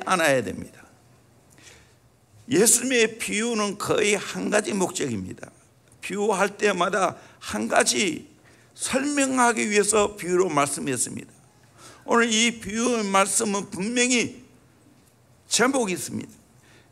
않아야 됩니다. 예수님의 비유는 거의 한 가지 목적입니다. 비유할 때마다 한 가지 설명하기 위해서 비유로 말씀했습니다. 오늘 이 비유의 말씀은 분명히 제목이 있습니다.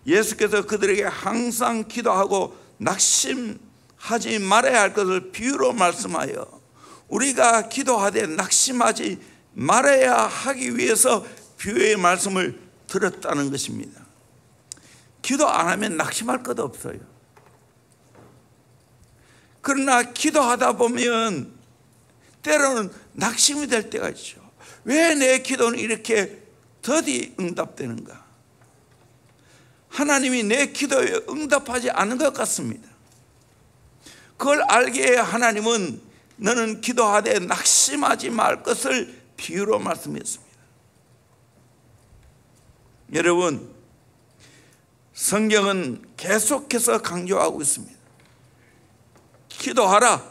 예수께서 그들에게 항상 기도하고 낙심하지 말아야 할 것을 비유로 말씀하여 우리가 기도하되 낙심하지 말아야 하기 위해서 비유의 말씀을 들었다는 것입니다. 기도 안 하면 낙심할 것 없어요. 그러나 기도하다 보면 때로는 낙심이 될 때가 있죠. 왜 내 기도는 이렇게 더디 응답되는가? 하나님이 내 기도에 응답하지 않은 것 같습니다. 그걸 알기에 하나님은 너는 기도하되 낙심하지 말 것을 비유로 말씀했습니다. 여러분, 성경은 계속해서 강조하고 있습니다. 기도하라.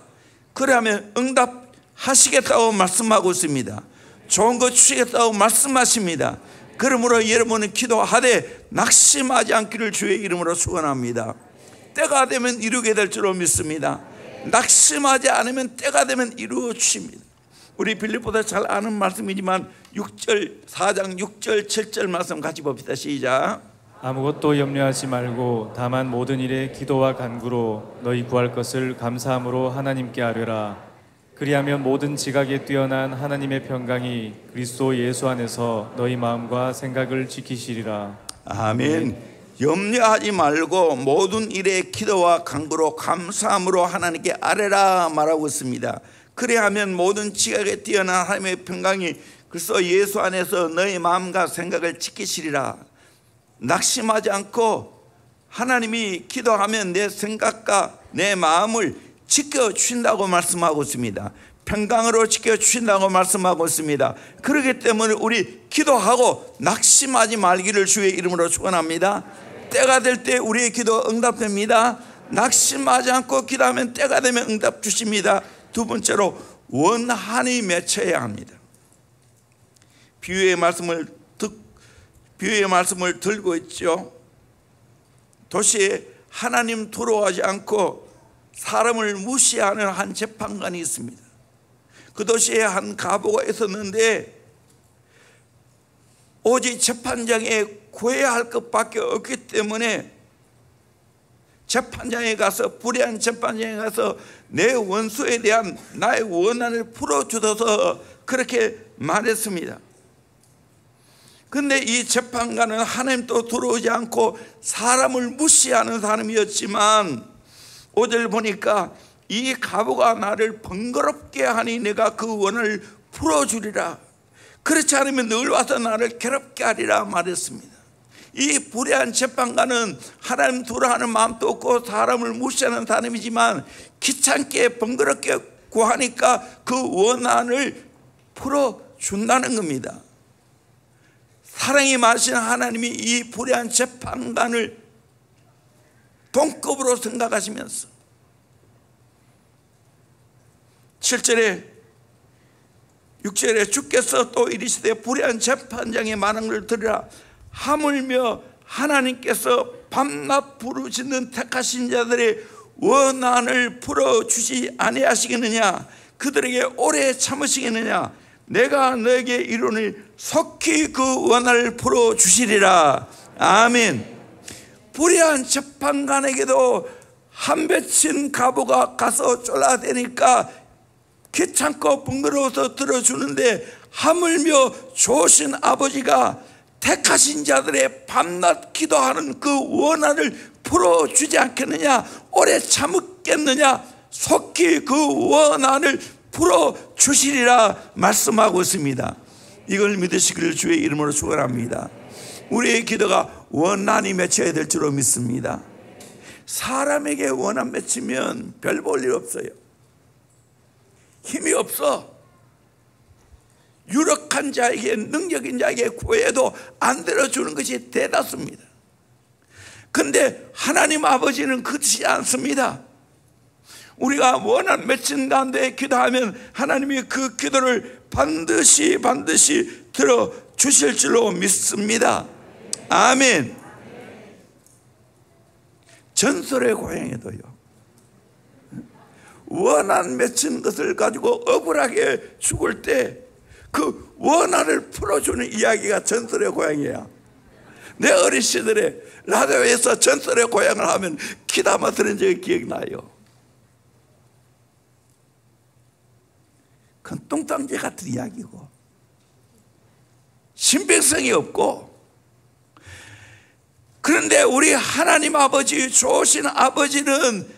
그러면 응답하시겠다고 말씀하고 있습니다. 좋은 거 주시겠다고 말씀하십니다. 그러므로 여러분은 기도하되 낙심하지 않기를 주의 이름으로 축원합니다. 때가 되면 이루게 될 줄로 믿습니다. 낙심하지 않으면 때가 되면 이루어 주십니다. 우리 빌립보다 잘 아는 말씀이지만 4장 6절 7절 말씀 같이 봅시다. 시작. 아무것도 염려하지 말고 다만 모든 일에 기도와 간구로 너희 구할 것을 감사함으로 하나님께 아뢰라. 그리하면 모든 지각에 뛰어난 하나님의 평강이 그리스도 예수 안에서 너희 마음과 생각을 지키시리라. 아멘. 염려하지 말고 모든 일에 기도와 간구로 감사함으로 하나님께 아뢰라 말하고 있습니다. 그리하면 모든 지각에 뛰어난 하나님의 평강이 그리스도 예수 안에서 너희 마음과 생각을 지키시리라. 낙심하지 않고 하나님이 기도하면 내 생각과 내 마음을 지켜주신다고 말씀하고 있습니다. 평강으로 지켜주신다고 말씀하고 있습니다. 그렇기 때문에 우리 기도하고 낙심하지 말기를 주의 이름으로 축원합니다. 때가 될 때 우리의 기도 응답됩니다. 낙심하지 않고 기도하면 때가 되면 응답 주십니다. 두 번째로 원한이 맺혀야 합니다. 비유의 말씀을 들고 있죠. 도시에 하나님 두려워하지 않고 사람을 무시하는 한 재판관이 있습니다. 그 도시에 한 가보가 있었는데 오직 재판장에 구해야 할 것밖에 없기 때문에 재판장에 가서, 불의한 재판장에 가서 내 원수에 대한 나의 원한을 풀어주어서 그렇게 말했습니다. 그런데 이 재판관은 하나님도 들어오지 않고 사람을 무시하는 사람이었지만 5절 보니까 이 가부가 나를 번거롭게 하니 내가 그 원을 풀어주리라. 그렇지 않으면 늘 와서 나를 괴롭게 하리라 말했습니다. 이 불의한 재판관은 하나님 두려워하는 마음도 없고 사람을 무시하는 사람이지만 귀찮게 번거롭게 구하니까 그 원한을 풀어준다는 겁니다. 사랑이 많으신 하나님이 이 불의한 재판관을 동급으로 생각하시면서 7절에 6절에 주께서 또 이르시되 불의한 재판장의 말한 걸 들으라. 하물며 하나님께서 밤낮 부르짖는 택하신 자들의 원한을 풀어주지 아니하시겠느냐. 그들에게 오래 참으시겠느냐. 내가 너에게 이르노니 속히 그 원한을 풀어주시리라. 아멘. 불의한 재판관에게도 한 맺힌 가부가 가서 쫄라대니까 귀찮고 번거로워서 들어주는데 하물며 좋으신 아버지가 택하신 자들의 밤낮 기도하는 그 원한을 풀어주지 않겠느냐. 오래 참겠느냐. 속히 그 원한을 풀어주시리라 말씀하고 있습니다. 이걸 믿으시기를 주의 이름으로 축원합니다. 우리의 기도가 원한이 맺혀야 될 줄로 믿습니다. 사람에게 원한 맺히면 별 볼 일 없어요. 힘이 없어. 유력한 자에게, 능력인 자에게 구해도 안 들어주는 것이 대다수입니다. 그런데 하나님 아버지는 그렇지 않습니다. 우리가 원한 맺힌 가운데 기도하면 하나님이 그 기도를 반드시 들어주실 줄로 믿습니다. 아멘. 전설의 고향에도요, 원한 맺힌 것을 가지고 억울하게 죽을 때 그 원한을 풀어주는 이야기가 전설의 고향이야. 내 어린 시절에 라디오에서 전설의 고향을 하면 귀담아 들은 적이 기억나요. 그건 뚱땅지 같은 이야기고 신빙성이 없고, 그런데 우리 하나님 아버지, 좋으신 아버지는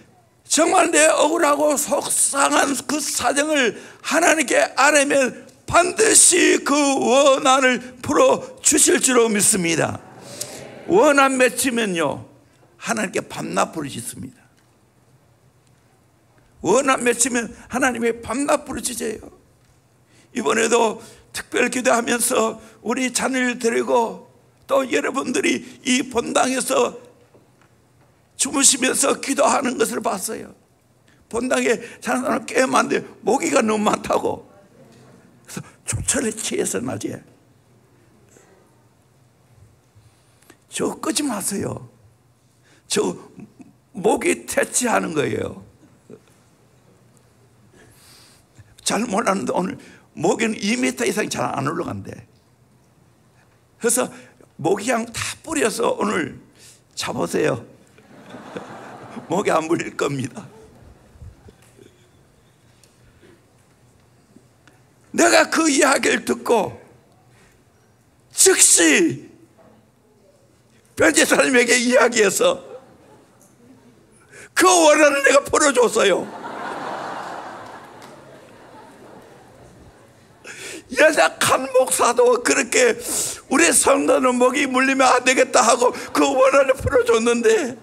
정말 내 억울하고 속상한 그 사정을 하나님께 아뢰면 반드시 그 원한을 풀어주실 줄로 믿습니다. 원한 맺히면요, 하나님께 밤낮 부르짖습니다. 원한 맺히면 하나님의 밤낮 부르짖어요. 이번에도 특별 기도하면서 우리 자녀를 데리고 또 여러분들이 이 본당에서 주무시면서 기도하는 것을 봤어요. 본당에 자는 사람 꽤 많은데 모기가 너무 많다고, 그래서 초철에 취해서 낮에 저거 끄지 마세요. 저 모기 퇴치하는 거예요. 잘 몰랐는데 오늘 모기는 2m 이상 잘 안 올라간대. 그래서 모기향 다 뿌려서 오늘 잡으세요. 모기 안 물릴 겁니다. 내가 그 이야기를 듣고 즉시 변제사님에게 이야기해서 그 원한을 내가 풀어줬어요. 연약한 목사도 그렇게 우리 성도는 목이 물리면 안 되겠다 하고 그 원한을 풀어줬는데,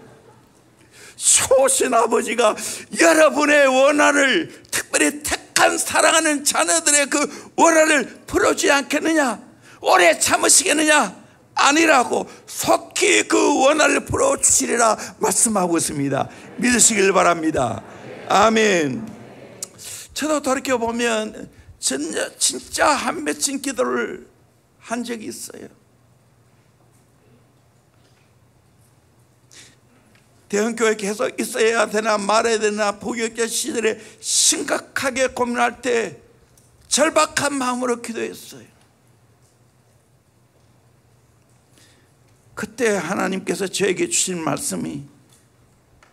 좋으신 아버지가 여러분의 원한을, 특별히 택한 사랑하는 자녀들의 그 원한을 풀어주지 않겠느냐? 오래 참으시겠느냐? 아니라고 속히 그 원한을 풀어주시리라 말씀하고 있습니다. 믿으시길 바랍니다. 아멘. 저도 돌이켜보면 진짜 한 맺힌 기도를 한 적이 있어요. 대형교회 계속 있어야 되나 말아야 되나 부교육자 시절에 심각하게 고민할 때 절박한 마음으로 기도했어요. 그때 하나님께서 저에게 주신 말씀이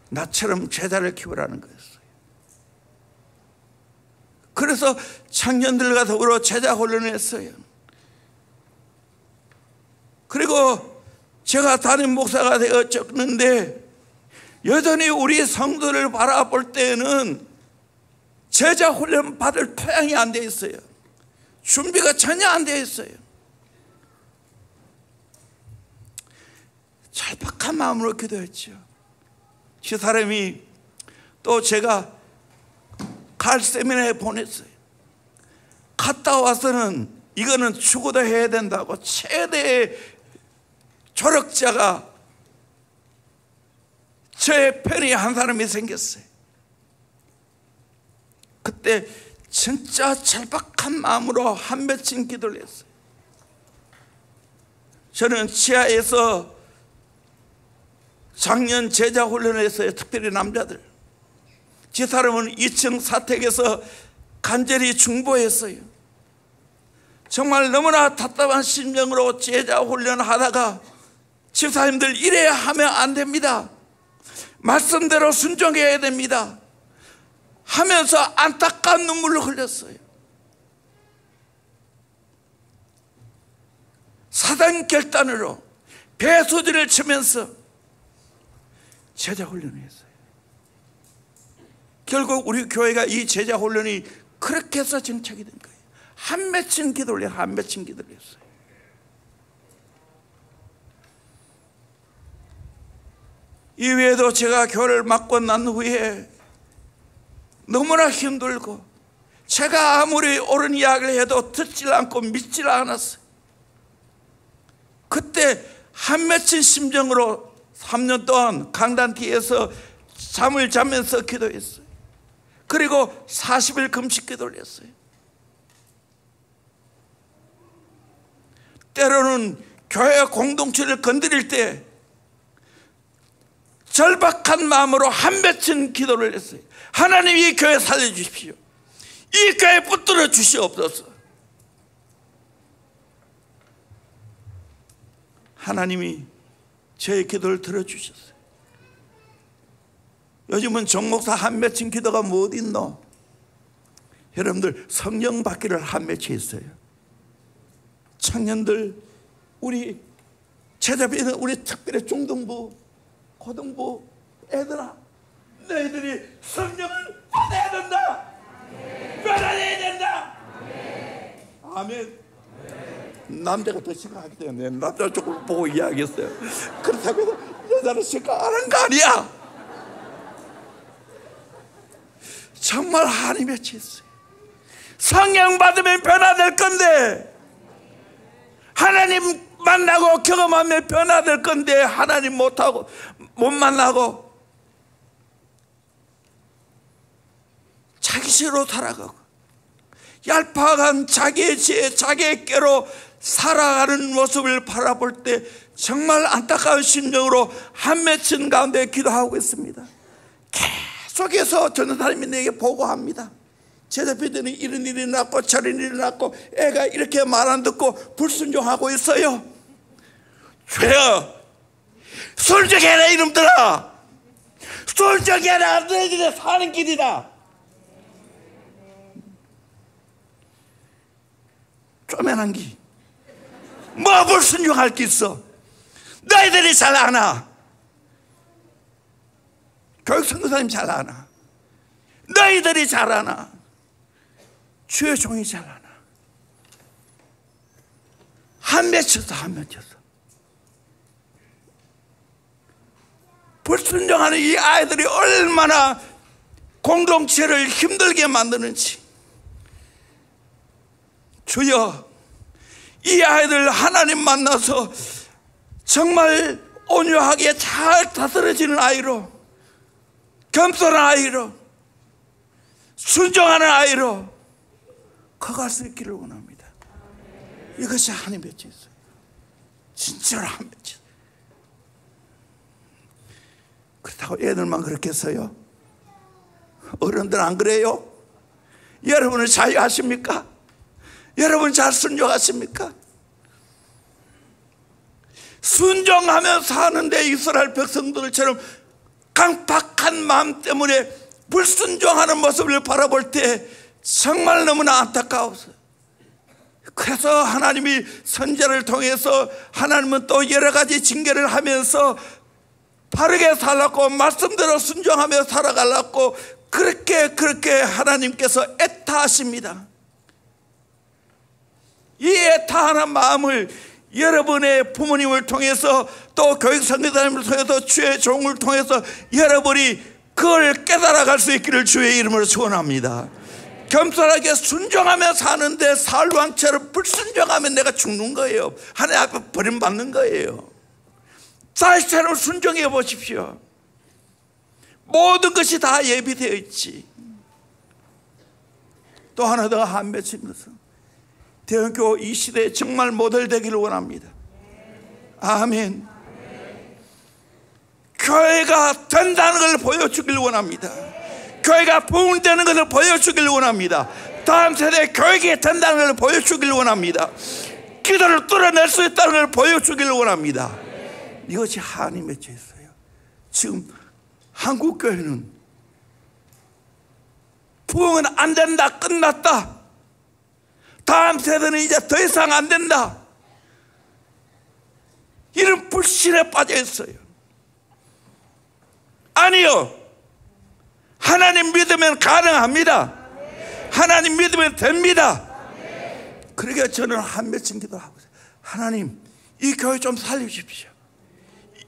나처럼 제자를 키우라는 거였어요. 그래서 청년들과 더불어 제자 훈련을 했어요. 그리고 제가 담임 목사가 되었는데 여전히 우리 성도를 바라볼 때는 제자 훈련 받을 토양이 안 돼 있어요. 준비가 전혀 안 돼 있어요. 절박한 마음으로 기도했죠. 그 사람이 또 제가 갈 세미나에 보냈어요. 갔다 와서는 이거는 죽어도 해야 된다고 최대의 조력자가 저의 편에 한 사람이 생겼어요. 그때 진짜 절박한 마음으로 한 맺힌 기도를 했어요. 저는 치아에서 작년 제자 훈련을 했어요. 특별히 남자들. 제 사람은 2층 사택에서 간절히 중보했어요. 정말 너무나 답답한 심정으로 제자 훈련하다가 집사님들 이래야 하면 안 됩니다. 말씀대로 순종해야 됩니다 하면서 안타까운 눈물을 흘렸어요. 사단 결단으로 배수진을 치면서 제자 훈련을 했어요. 결국 우리 교회가 이 제자 훈련이 그렇게 해서 정착이 된 거예요. 한 맺힌 기도를 해요. 한 맺힌 기도를 했어요. 이외에도 제가 교회를 맡고 난 후에 너무나 힘들고 제가 아무리 옳은 이야기를 해도 듣질 않고 믿질 않았어요. 그때 한 맺힌 심정으로 3년 동안 강단 뒤에서 잠을 자면서 기도했어요. 그리고 40일 금식 기도를 했어요. 때로는 교회 공동체를 건드릴 때 절박한 마음으로 한 맺힌 기도를 했어요. 하나님, 이 교회 살려주십시오. 이 교회 붙들어 주시옵소서. 하나님이 저의 기도를 들어주셨어요. 요즘은 정목사 한 맺힌 기도가 뭐 어디 있노? 여러분들, 성령 받기를 한 맺혀 있어요. 청년들, 우리 제자비에 있는 우리 특별히 중등부, 고등부 애들아, 너희들이 성령을 받아야 된다. 받아야 된다. 아멘. 남자가 더 심각하기 때문에 남자 쪽을 보고 이야기했어요. 그렇다고 해서 여자는 심각한 거 아니야. 정말 하나님의 지혜였어요. 성령 받으면 변화될 건데, 하나님 만나고 경험하면 변화될 건데, 하나님 못 만나고 자기 시로 살아가고 얄팍한 자기의 지혜, 자기의 꾀로 살아가는 모습을 바라볼 때 정말 안타까운 심정으로 한 맺힌 가운데 기도하고 있습니다. 계속해서 전도사님이 내게 보고합니다. 제자비들이 이런 일이 났고 저런 일이 났고 애가 이렇게 말 안 듣고 불순종하고 있어요. 죄야, 순종해라 이놈들아. 순종해라. 너희들이 사는 길이다. 쪼매난 기, 뭐 불순종할 게 있어. 너희들이 잘 아나. 교육 선교사님 잘 아나. 너희들이 잘 아나. 주의 종이 잘 아나. 한 맺혔어, 한 맺혔어. 불순종하는 이 아이들이 얼마나 공동체를 힘들게 만드는지. 주여, 이 아이들 하나님 만나서 정말 온유하게 잘 다스려지는 아이로, 겸손한 아이로, 순종하는 아이로 커갈 수 있기를 원합니다. 이것이 하나님의 지혜였어요. 진짜로 하나님의 지혜. 그렇다고 애들만 그렇게 했어요? 어른들 안 그래요? 여러분은 자유하십니까? 여러분 잘 순종하십니까? 순종하며 사는데 이스라엘 백성들처럼 강팍한 마음 때문에 불순종하는 모습을 바라볼 때 정말 너무나 안타까웠어요. 그래서 하나님이 선지자를 통해서 하나님은 또 여러 가지 징계를 하면서 바르게 살라고, 말씀대로 순종하며 살아가려고 그렇게 하나님께서 애타하십니다. 이 애타하는 마음을 여러분의 부모님을 통해서 또 교육 선교사님을 통해서 주의 종을 통해서 여러분이 그걸 깨달아갈 수 있기를 주의 이름으로 축원합니다. 겸손하게 순종하며 사는데 살왕처럼 불순종하면 내가 죽는 거예요. 하나님 앞에 버림받는 거예요. 자식처럼 순종해 보십시오. 모든 것이 다 예비되어 있지. 또 하나 더 한 맺힌 것은 대형교 이 시대에 정말 모델 되기를 원합니다. 아멘. 교회가 된다는 걸 보여주길 원합니다. 교회가 부흥되는 것을 보여주길 원합니다. 다음 세대에 교회가 된다는 걸 보여주길 원합니다. 기도를 뚫어낼 수 있다는 걸 보여주길 원합니다. 이것이 하나님의 죄였어요. 지금 한국 교회는 부흥은 안 된다, 끝났다, 다음 세대는 이제 더 이상 안 된다, 이런 불신에 빠져 있어요. 아니요, 하나님 믿으면 가능합니다. 하나님 믿으면 됩니다. 그러니까 저는 한 맺힌 기도를 하고 있어요. 하나님, 이 교회 좀 살려주십시오.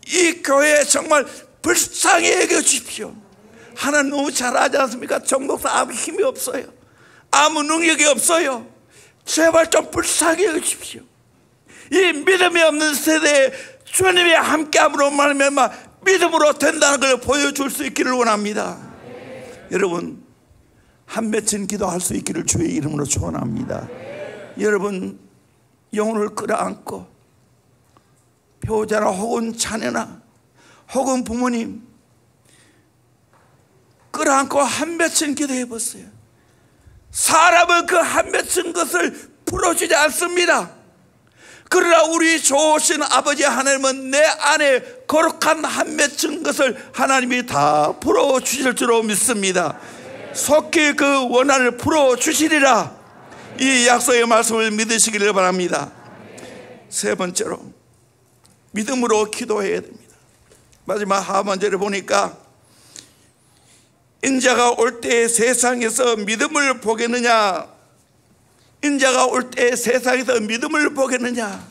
이 교회에 정말 불쌍히 여겨주십시오. 하나님 너무 잘하지 않습니까? 정목사 아무 힘이 없어요. 아무 능력이 없어요. 제발 좀 불쌍히 여겨주십시오. 이 믿음이 없는 세대에 주님이 함께함으로 말미암아 믿음으로 된다는 걸 보여줄 수 있기를 원합니다. 여러분, 한 맺힌 기도할 수 있기를 주의 이름으로 축원합니다. 여러분, 영혼을 끌어안고 배우자나 혹은 자녀나 혹은 부모님 끌어안고 한 맺힌 기도해 보세요. 사람은 그 한 맺힌 것을 풀어주지 않습니다. 그러나 우리 좋으신 아버지 하나님은 내 안에 거룩한 한 맺힌 것을 하나님이 다 풀어주실 줄로 믿습니다. 속히 그 원한을 풀어주시리라. 이 약속의 말씀을 믿으시기를 바랍니다. 세 번째로 믿음으로 기도해야 됩니다. 마지막 하반절에 보니까 인자가 올 때 세상에서 믿음을 보겠느냐, 인자가 올 때 세상에서 믿음을 보겠느냐.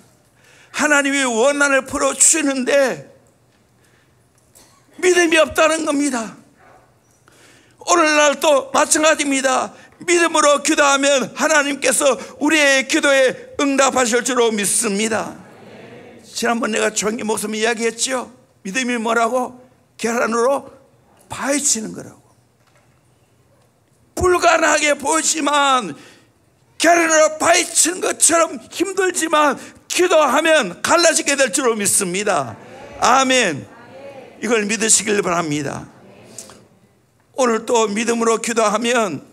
하나님이 원한을 풀어주시는데 믿음이 없다는 겁니다. 오늘날도 마찬가지입니다. 믿음으로 기도하면 하나님께서 우리의 기도에 응답하실 줄로 믿습니다. 지난번 내가 종기 목사님 이야기했죠. 믿음이 뭐라고? 계란으로 파헤치는 거라고. 불가능하게 보이지만 계란으로 파헤치는 것처럼 힘들지만 기도하면 갈라지게 될 줄로 믿습니다. 아멘. 이걸 믿으시길 바랍니다. 오늘 또 믿음으로 기도하면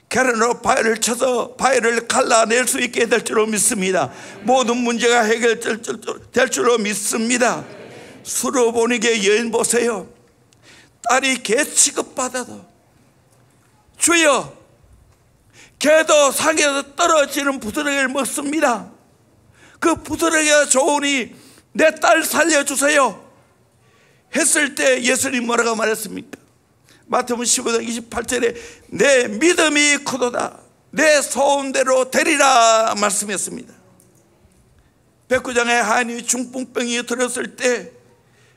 계란으로 바위를 쳐서 바위를 갈라낼 수 있게 될 줄로 믿습니다. 모든 문제가 해결될 줄로 믿습니다. 수로보니게 여인 보세요. 딸이 개 취급받아도 주여, 개도 상에서 떨어지는 부스러기를 먹습니다. 그 부스러기가 좋으니 내 딸 살려주세요 했을 때 예수님 뭐라고 말했습니까? 마태복음 15장 28절에 내 믿음이 크도다, 내 소원대로 되리라 말씀했습니다. 백부장의 하인이 중풍병이 들었을 때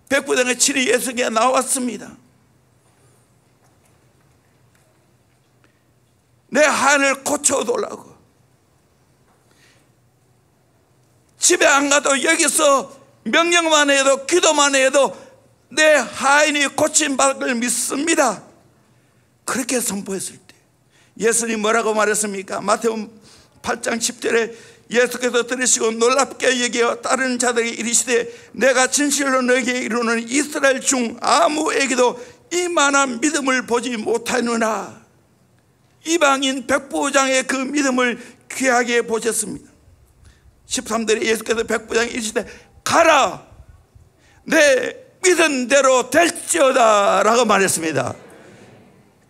백부장의 친히 예수님께 나왔습니다. 내 하인을 고쳐달라고. 집에 안 가도 여기서 명령만 해도 기도만 해도 내 하인이 고침받을 믿습니다. 그렇게 선포했을 때 예수님 뭐라고 말했습니까? 마태복음 8장 10절에 예수께서 들으시고 놀랍게 여겨 다른 자들이 이르시되 내가 진실로 너에게 이르노니 이스라엘 중 아무에게도 이만한 믿음을 보지 못하느냐. 이방인 백부장의 그 믿음을 귀하게 보셨습니다. 13절에 예수께서 백부장이 이르시되 가라, 내 믿은 대로 될지어다 라고 말했습니다.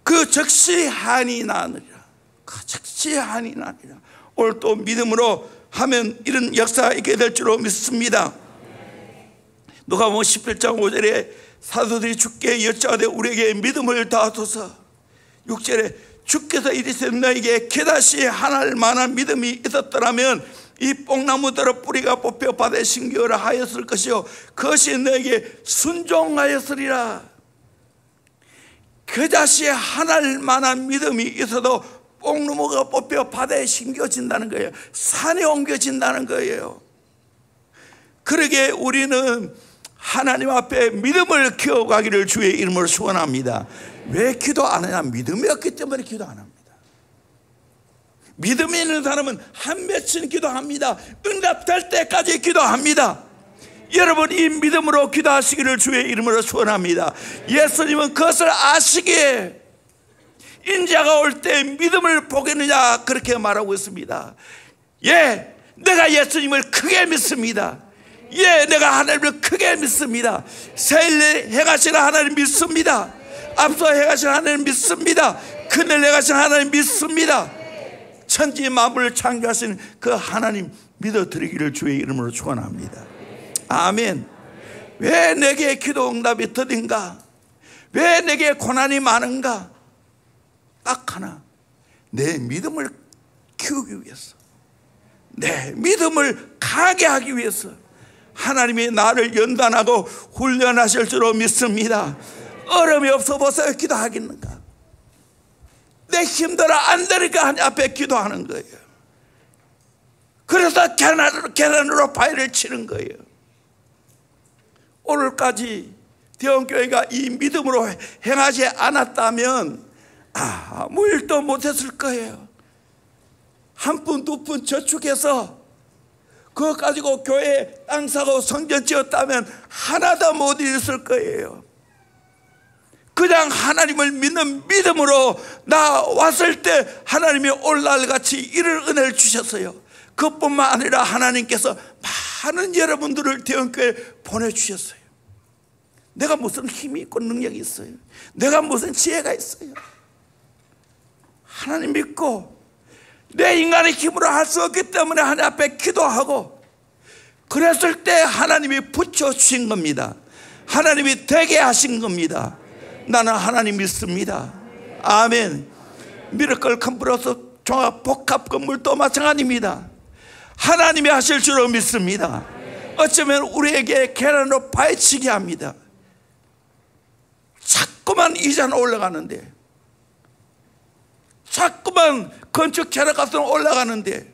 그 즉시 한이 나느니라. 그 즉시 한이 나느니라. 오늘 또 믿음으로 하면 이런 역사가 있게 될 줄로 믿습니다. 누가복음 11장 5절에 사도들이 주께 여짜오되 우리에게 믿음을 다하소서. 6절에 주께서 이르시되 너에게 깨다시 하날 만한 믿음이 있었더라면 이 뽕나무대로 뿌리가 뽑혀 바다에 심기어라 하였을 것이요 그것이 너에게 순종하였으리라. 그다시 하날 만한 믿음이 있어도 뽕나무가 뽑혀 바다에 심겨진다는 거예요. 산에 옮겨진다는 거예요. 그러게 우리는 하나님 앞에 믿음을 키워가기를 주의 이름으로 축원합니다. 왜 기도 안 하냐? 믿음이 없기 때문에 기도 안 합니다. 믿음이 있는 사람은 한 맺힌 기도합니다. 응답될 때까지 기도합니다. 여러분 이 믿음으로 기도하시기를 주의 이름으로 축원합니다. 예수님은 그것을 아시기에 인자가 올 때 믿음을 보겠느냐 그렇게 말하고 있습니다. 예, 내가 예수님을 크게 믿습니다. 예, 내가 하나님을 크게 믿습니다. 새일 행하시는 하나님 믿습니다. 앞서 행하시는 하나님 믿습니다. 큰일 행하시는 하나님 믿습니다. 천지 만물을 창조하신 그 하나님 믿어드리기를 주의 이름으로 축원합니다. 아멘. 왜 내게 기도 응답이 더딘가? 왜 내게 고난이 많은가? 딱 하나, 내 믿음을 키우기 위해서, 내 믿음을 강하게 하기 위해서 하나님이 나를 연단하고 훈련하실 줄로 믿습니다. 어려움이 없어 보세요. 기도하겠는가? 내 힘들어 안 되니까 하나님 앞에 기도하는 거예요. 그래서 계란으로 바위를 치는 거예요. 오늘까지 대원교회가 이 믿음으로 행하지 않았다면 아무 일도 못했을 거예요. 한 푼 두 푼 저축해서 그거 가지고 교회 땅 사고 성전 지었다면 하나도 못 이뤘을 거예요. 그냥 하나님을 믿는 믿음으로 나 왔을 때 하나님이 오늘날같이 이를 은혜를 주셨어요. 그뿐만 아니라 하나님께서 많은 여러분들을 대원교회에 보내주셨어요. 내가 무슨 힘이 있고 능력이 있어요? 내가 무슨 지혜가 있어요? 하나님 믿고 내 인간의 힘으로 할 수 없기 때문에 하나님 앞에 기도하고 그랬을 때 하나님이 붙여주신 겁니다. 하나님이 되게 하신 겁니다. 나는 하나님 믿습니다. 아멘. 미러클 컨퍼런스 종합 복합 건물도 마찬가지입니다. 하나님이 하실 줄로 믿습니다. 어쩌면 우리에게 계란으로 파헤치게 합니다. 자꾸만 이자는 올라가는데, 자꾸만 건축 재료값은 올라가는데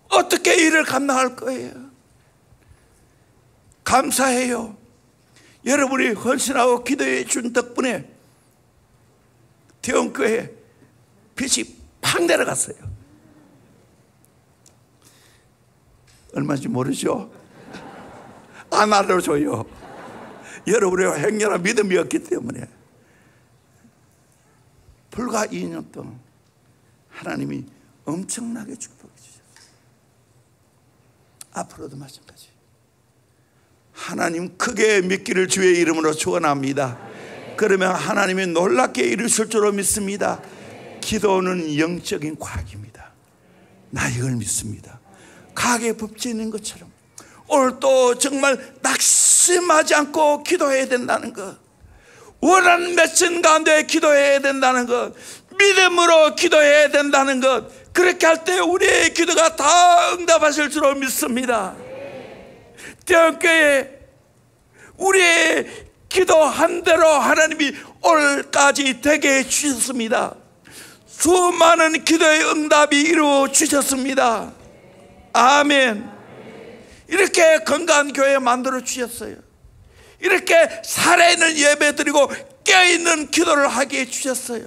어떻게 일을 감당할 거예요? 감사해요. 여러분이 헌신하고 기도해 준 덕분에 대원교회 빛이 팍 내려갔어요. 얼마인지 모르죠? 안 알려줘요. 여러분의 행렬한 믿음이었기 때문에. 불과 2년 동안 하나님이 엄청나게 축복해 주셨어요. 앞으로도 마찬가지. 하나님 크게 믿기를 주의 이름으로 축원합니다. 그러면 하나님이 놀랍게 이루실 줄로 믿습니다. 기도는 영적인 과학입니다. 나 이걸 믿습니다. 과학의 법칙이 있는 것처럼 오늘 또 정말 낙심하지 않고 기도해야 된다는 것, 원하는 맺힌 가운데 기도해야 된다는 것, 믿음으로 기도해야 된다는 것, 그렇게 할 때 우리의 기도가 다 응답하실 줄로 믿습니다. 대원교회 우리의 기도한 대로 하나님이 오늘까지 되게 해주셨습니다. 수많은 기도의 응답이 이루어 주셨습니다. 아멘. 이렇게 건강한 교회 만들어 주셨어요. 이렇게 살아있는 예배 드리고 깨어있는 기도를 하게 해주셨어요.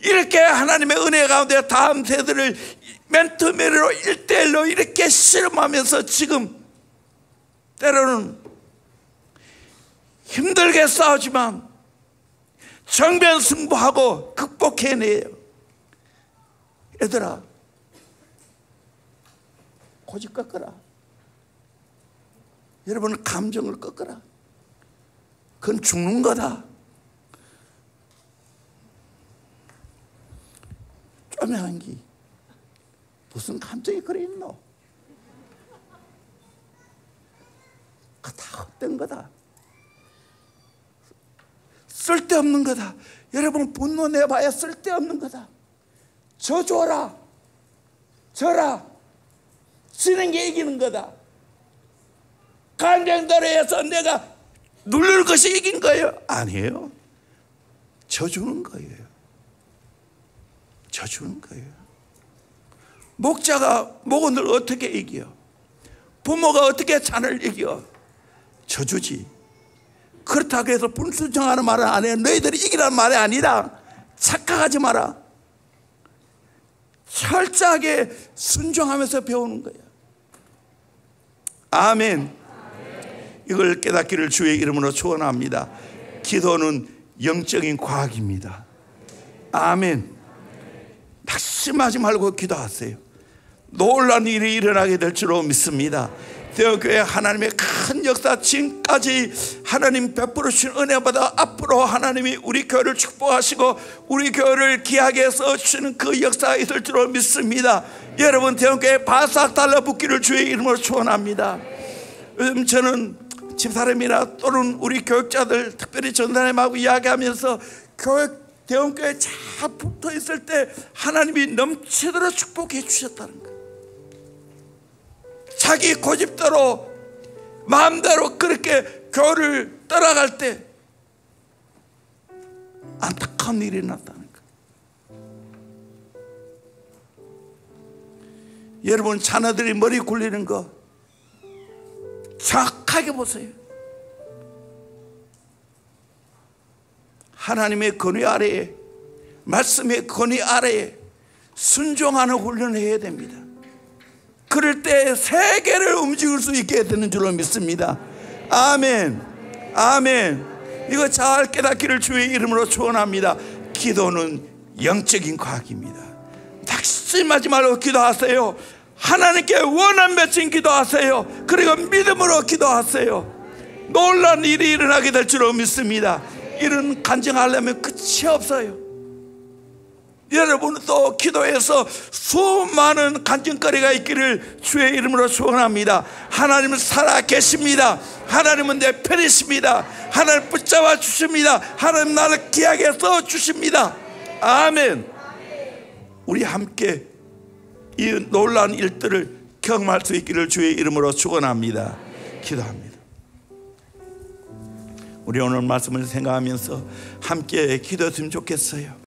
이렇게 하나님의 은혜 가운데 다음 세대를 멘토메리로 1대1로 이렇게 실험하면서 지금 때로는 힘들게 싸우지만 정변승부하고 극복해내요. 얘들아, 고집 꺾어라. 여러분 감정을 꺾어라. 그건 죽는 거다. 쪼매한기 무슨 감정이 그래 있노? 그거 다 헛된 거다. 쓸데없는 거다. 여러분 분노 내봐야 쓸데없는 거다. 저 줘라, 져라, 지는 게 이기는 거다. 감정대로 해서 내가 누를 것이 이긴 거예요? 아니에요. 져주는 거예요. 져주는 거예요. 목자가 목원을 어떻게 이겨? 부모가 어떻게 자녀를 이겨? 져주지. 그렇다고 해서 불순종하는 말은 안 해요. 너희들이 이기라는 말이 아니라 착각하지 마라. 철저하게 순종하면서 배우는 거예요. 아멘. 이걸 깨닫기를 주의 이름으로 축원합니다. 기도는 영적인 과학입니다. 아멘. 낙심하지 말고 기도하세요. 놀라운 일이 일어나게 될 줄로 믿습니다. 대원교회 하나님의 큰 역사, 지금까지 하나님 베풀어 주신 은혜보다 앞으로 하나님이 우리 교회를 축복하시고 우리 교회를 귀하게 써주시는 그 역사가 있을 줄로 믿습니다. 여러분 대원교회 바싹 달라붙기를 주의 이름으로 축원합니다. 요즘 저는 집사람이나 또는 우리 교육자들, 특별히 전사님하고 이야기하면서 대원교회에 잘 붙어 있을 때 하나님이 넘치도록 축복해 주셨다는 거예요. 자기 고집대로 마음대로 그렇게 교회를 떠나갈 때 안타까운 일이 났다는 거예요. 여러분 자녀들이 머리 굴리는 거 정확하게 보세요. 하나님의 권위 아래에, 말씀의 권위 아래에 순종하는 훈련을 해야 됩니다. 그럴 때 세계를 움직일 수 있게 되는 줄로 믿습니다. 아멘. 아멘. 이거 잘 깨닫기를 주의 이름으로 축원합니다. 기도는 영적인 과학입니다. 낙심하지 말고 기도하세요. 하나님께 원한 맺힌 기도하세요. 그리고 믿음으로 기도하세요. 놀라운 일이 일어나게 될 줄로 믿습니다. 이런 간증하려면 끝이 없어요. 여러분도 기도해서 수많은 간증거리가 있기를 주의 이름으로 축원합니다. 하나님은 살아 계십니다. 하나님은 내 편이십니다. 하나님 붙잡아 주십니다. 하나님 나를 귀하게 써 주십니다. 아멘. 우리 함께 이 놀라운 일들을 경험할 수 있기를 주의 이름으로 축원합니다. 기도합니다. 우리 오늘 말씀을 생각하면서 함께 기도했으면 좋겠어요.